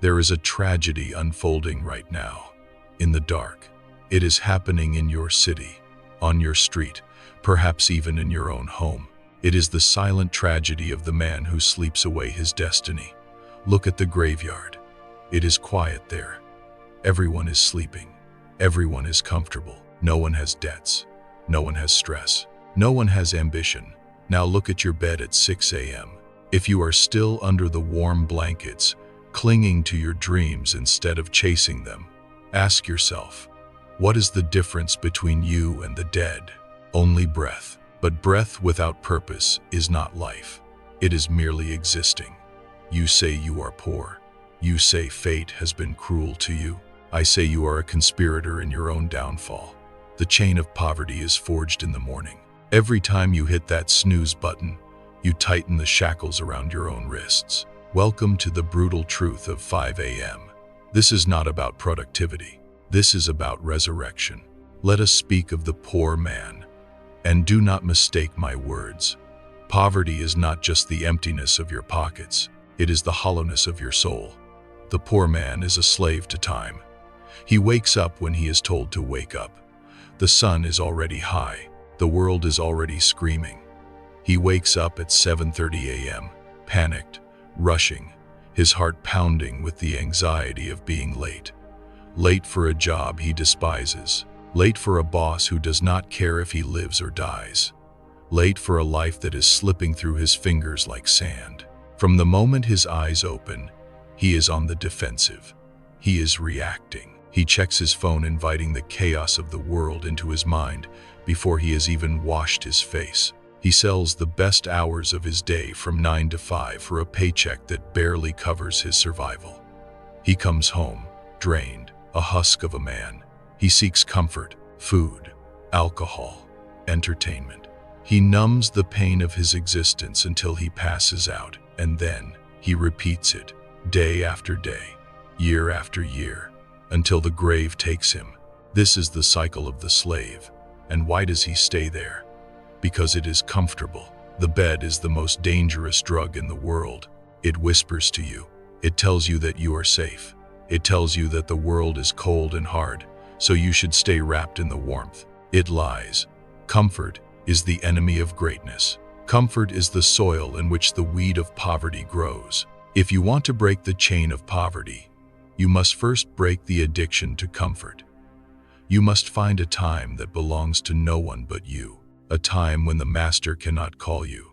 There is a tragedy unfolding right now, in the dark. It is happening in your city, on your street, perhaps even in your own home. It is the silent tragedy of the man who sleeps away his destiny. Look at the graveyard. It is quiet there. Everyone is sleeping. Everyone is comfortable. No one has debts. No one has stress. No one has ambition. Now look at your bed at 6 a.m. If you are still under the warm blankets, clinging to your dreams instead of chasing them, ask yourself, what is the difference between you and the dead? Only breath. But breath without purpose is not life. It is merely existing. You say you are poor. You say fate has been cruel to you. I say you are a conspirator in your own downfall. The chain of poverty is forged in the morning. Every time you hit that snooze button, you tighten the shackles around your own wrists. Welcome to the brutal truth of 5 a.m. This is not about productivity. This is about resurrection. Let us speak of the poor man. And do not mistake my words. Poverty is not just the emptiness of your pockets. It is the hollowness of your soul. The poor man is a slave to time. He wakes up when he is told to wake up. The sun is already high. The world is already screaming. He wakes up at 7:30 a.m., panicked, rushing, his heart pounding with the anxiety of being late. Late for a job he despises. Late for a boss who does not care if he lives or dies. Late for a life that is slipping through his fingers like sand. From the moment his eyes open, he is on the defensive. He is reacting. He checks his phone, inviting the chaos of the world into his mind before he has even washed his face. He sells the best hours of his day from 9 to 5 for a paycheck that barely covers his survival. He comes home, drained, a husk of a man. He seeks comfort, food, alcohol, entertainment. He numbs the pain of his existence until he passes out, and then he repeats it, day after day, year after year, until the grave takes him. This is the cycle of the slave. And why does he stay there? Because it is comfortable. The bed is the most dangerous drug in the world. It whispers to you. It tells you that you are safe. It tells you that the world is cold and hard, so you should stay wrapped in the warmth. It lies. Comfort is the enemy of greatness. Comfort is the soil in which the weed of poverty grows. If you want to break the chain of poverty, you must first break the addiction to comfort. You must find a time that belongs to no one but you. A time when the master cannot call you.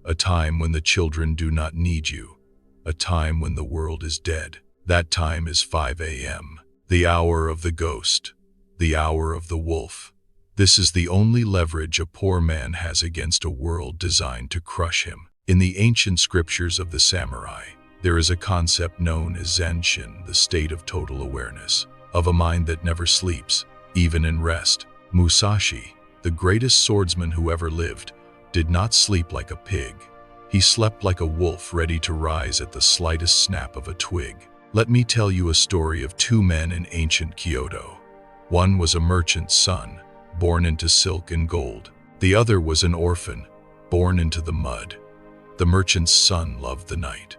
A time when the children do not need you. A time when the world is dead. That time is 5 a.m. The hour of the ghost, the hour of the wolf. This is the only leverage a poor man has against a world designed to crush him. In the ancient scriptures of the samurai, there is a concept known as Zenshin, the state of total awareness, of a mind that never sleeps, even in rest. Musashi, the greatest swordsman who ever lived, did not sleep like a pig. He slept like a wolf, ready to rise at the slightest snap of a twig. Let me tell you a story of two men in ancient Kyoto. One was a merchant's son, born into silk and gold. The other was an orphan, born into the mud. The merchant's son loved the night.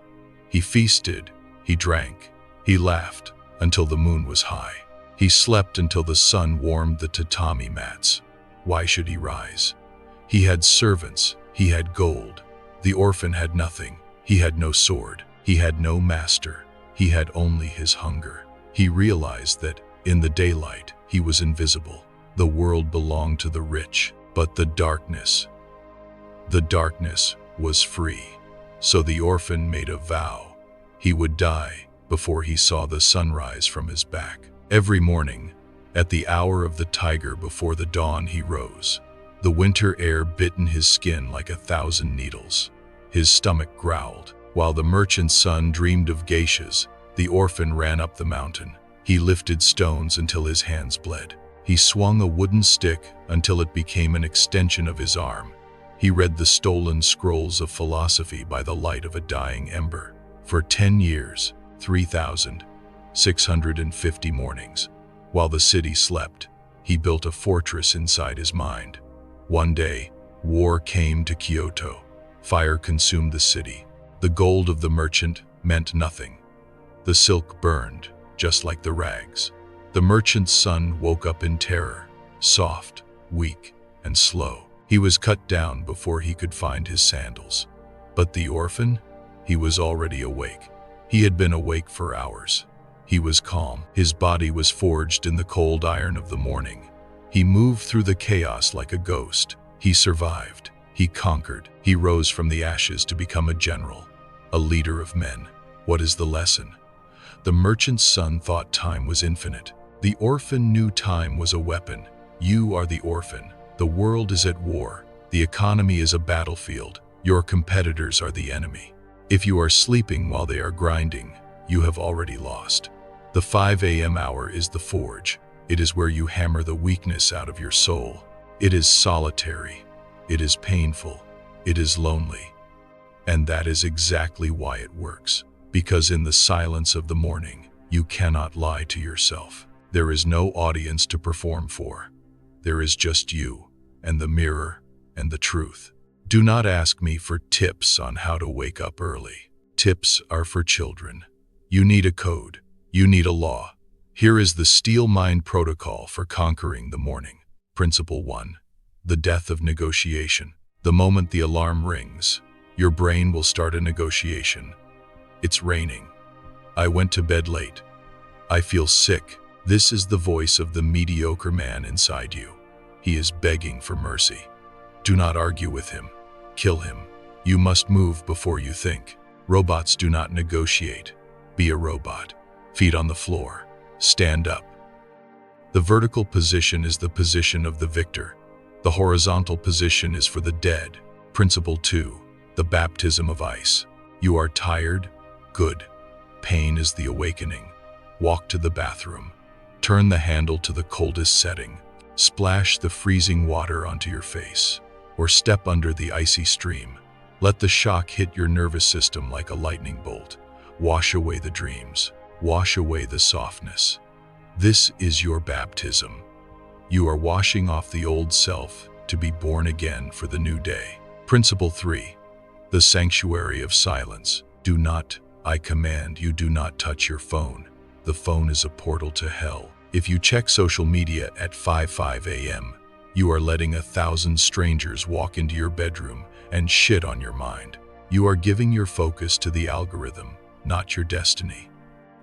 He feasted, he drank, he laughed until the moon was high. He slept until the sun warmed the tatami mats. Why should he rise? He had servants, he had gold. The orphan had nothing. He had no sword. He had no master. He had only his hunger. He realized that, in the daylight, he was invisible. The world belonged to the rich, but the darkness was free. So the orphan made a vow. He would die before he saw the sunrise from his back. Every morning, at the hour of the tiger before the dawn, he rose. The winter air bit in his skin like 1,000 needles. His stomach growled. While the merchant's son dreamed of geishas, the orphan ran up the mountain. He lifted stones until his hands bled. He swung a wooden stick until it became an extension of his arm. He read the stolen scrolls of philosophy by the light of a dying ember. For 10 years, 3,650 mornings, while the city slept, he built a fortress inside his mind. One day, war came to Kyoto. Fire consumed the city. The gold of the merchant meant nothing. The silk burned, just like the rags. The merchant's son woke up in terror, soft, weak, and slow. He was cut down before he could find his sandals. But the orphan? He was already awake. He had been awake for hours. He was calm. His body was forged in the cold iron of the morning. He moved through the chaos like a ghost. He survived. He conquered. He rose from the ashes to become a general, a leader of men. What is the lesson? The merchant's son thought time was infinite. The orphan knew time was a weapon. You are the orphan. The world is at war. The economy is a battlefield. Your competitors are the enemy. If you are sleeping while they are grinding, you have already lost. The 5 a.m. hour is the forge. It is where you hammer the weakness out of your soul. It is solitary. It is painful. It is lonely. And that is exactly why it works. Because in the silence of the morning, you cannot lie to yourself. There is no audience to perform for. There is just you, and the mirror, and the truth. Do not ask me for tips on how to wake up early. Tips are for children. You need a code. You need a law. Here is the Steel Mind Protocol for conquering the morning. Principle 1. The death of negotiation. The moment the alarm rings, your brain will start a negotiation. It's raining. I went to bed late. I feel sick. This is the voice of the mediocre man inside you. He is begging for mercy. Do not argue with him. Kill him. You must move before you think. Robots do not negotiate. Be a robot. Feet on the floor. Stand up. The vertical position is the position of the victor. The horizontal position is for the dead. Principle 2. The baptism of ice. You are tired? Good. Pain is the awakening. Walk to the bathroom. Turn the handle to the coldest setting. Splash the freezing water onto your face, or step under the icy stream. Let the shock hit your nervous system like a lightning bolt. Wash away the dreams. Wash away the softness. This is your baptism. You are washing off the old self to be born again for the new day. Principle 3. The sanctuary of silence. Do not, I command you, do not touch your phone. The phone is a portal to hell. If you check social media at 5 a.m., you are letting 1,000 strangers walk into your bedroom and shit on your mind. You are giving your focus to the algorithm, not your destiny.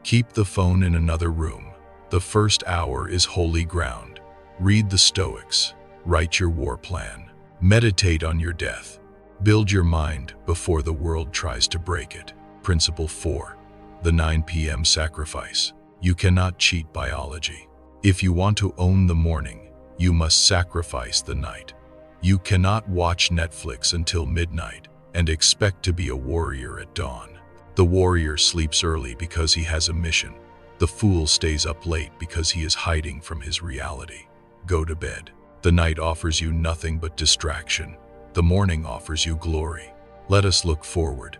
Keep the phone in another room. The first hour is holy ground. Read the Stoics. Write your war plan. Meditate on your death. Build your mind before the world tries to break it. Principle 4. The 9 p.m. sacrifice. You cannot cheat biology. If you want to own the morning, you must sacrifice the night. You cannot watch Netflix until midnight and expect to be a warrior at dawn. The warrior sleeps early because he has a mission. The fool stays up late because he is hiding from his reality. Go to bed. The night offers you nothing but distraction. The morning offers you glory. Let us look forward.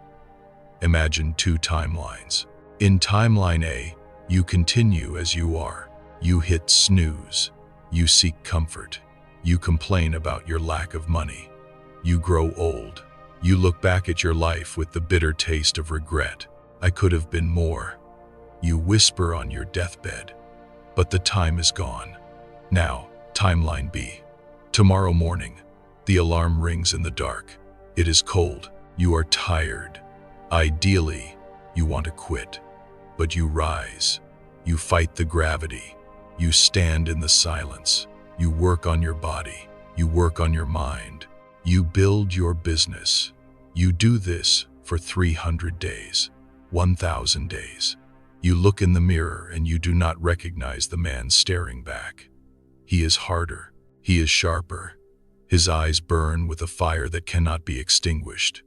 Imagine 2 timelines. In timeline A, you continue as you are. You hit snooze. You seek comfort. You complain about your lack of money. You grow old. You look back at your life with the bitter taste of regret. I could have been more. You whisper on your deathbed. But the time is gone. Now, timeline B. Tomorrow morning, the alarm rings in the dark. It is cold. You are tired. Ideally, you want to quit. But you rise. You fight the gravity. You stand in the silence. You work on your body. You work on your mind. You build your business. You do this for 300 days, 1,000 days. You look in the mirror and you do not recognize the man staring back. He is harder. He is sharper. His eyes burn with a fire that cannot be extinguished.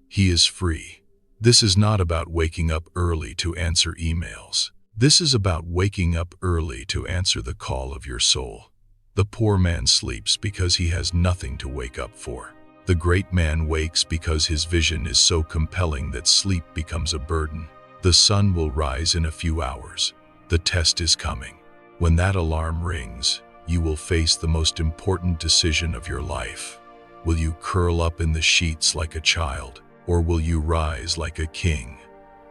He is free. This is not about waking up early to answer emails. This is about waking up early to answer the call of your soul. The poor man sleeps because he has nothing to wake up for. The great man wakes because his vision is so compelling that sleep becomes a burden. The sun will rise in a few hours. The test is coming. When that alarm rings, you will face the most important decision of your life. Will you curl up in the sheets like a child, or will you rise like a king?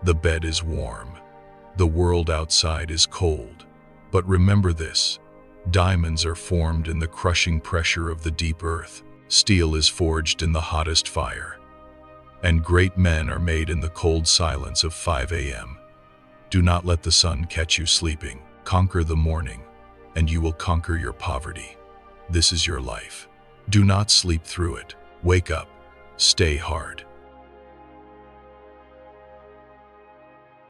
The bed is warm. The world outside is cold, but remember this: diamonds are formed in the crushing pressure of the deep earth. Steel is forged in the hottest fire. And great men are made in the cold silence of 5 a.m. Do not let the sun catch you sleeping. Conquer the morning, and you will conquer your poverty. This is your life. Do not sleep through it. Wake up. Stay hard.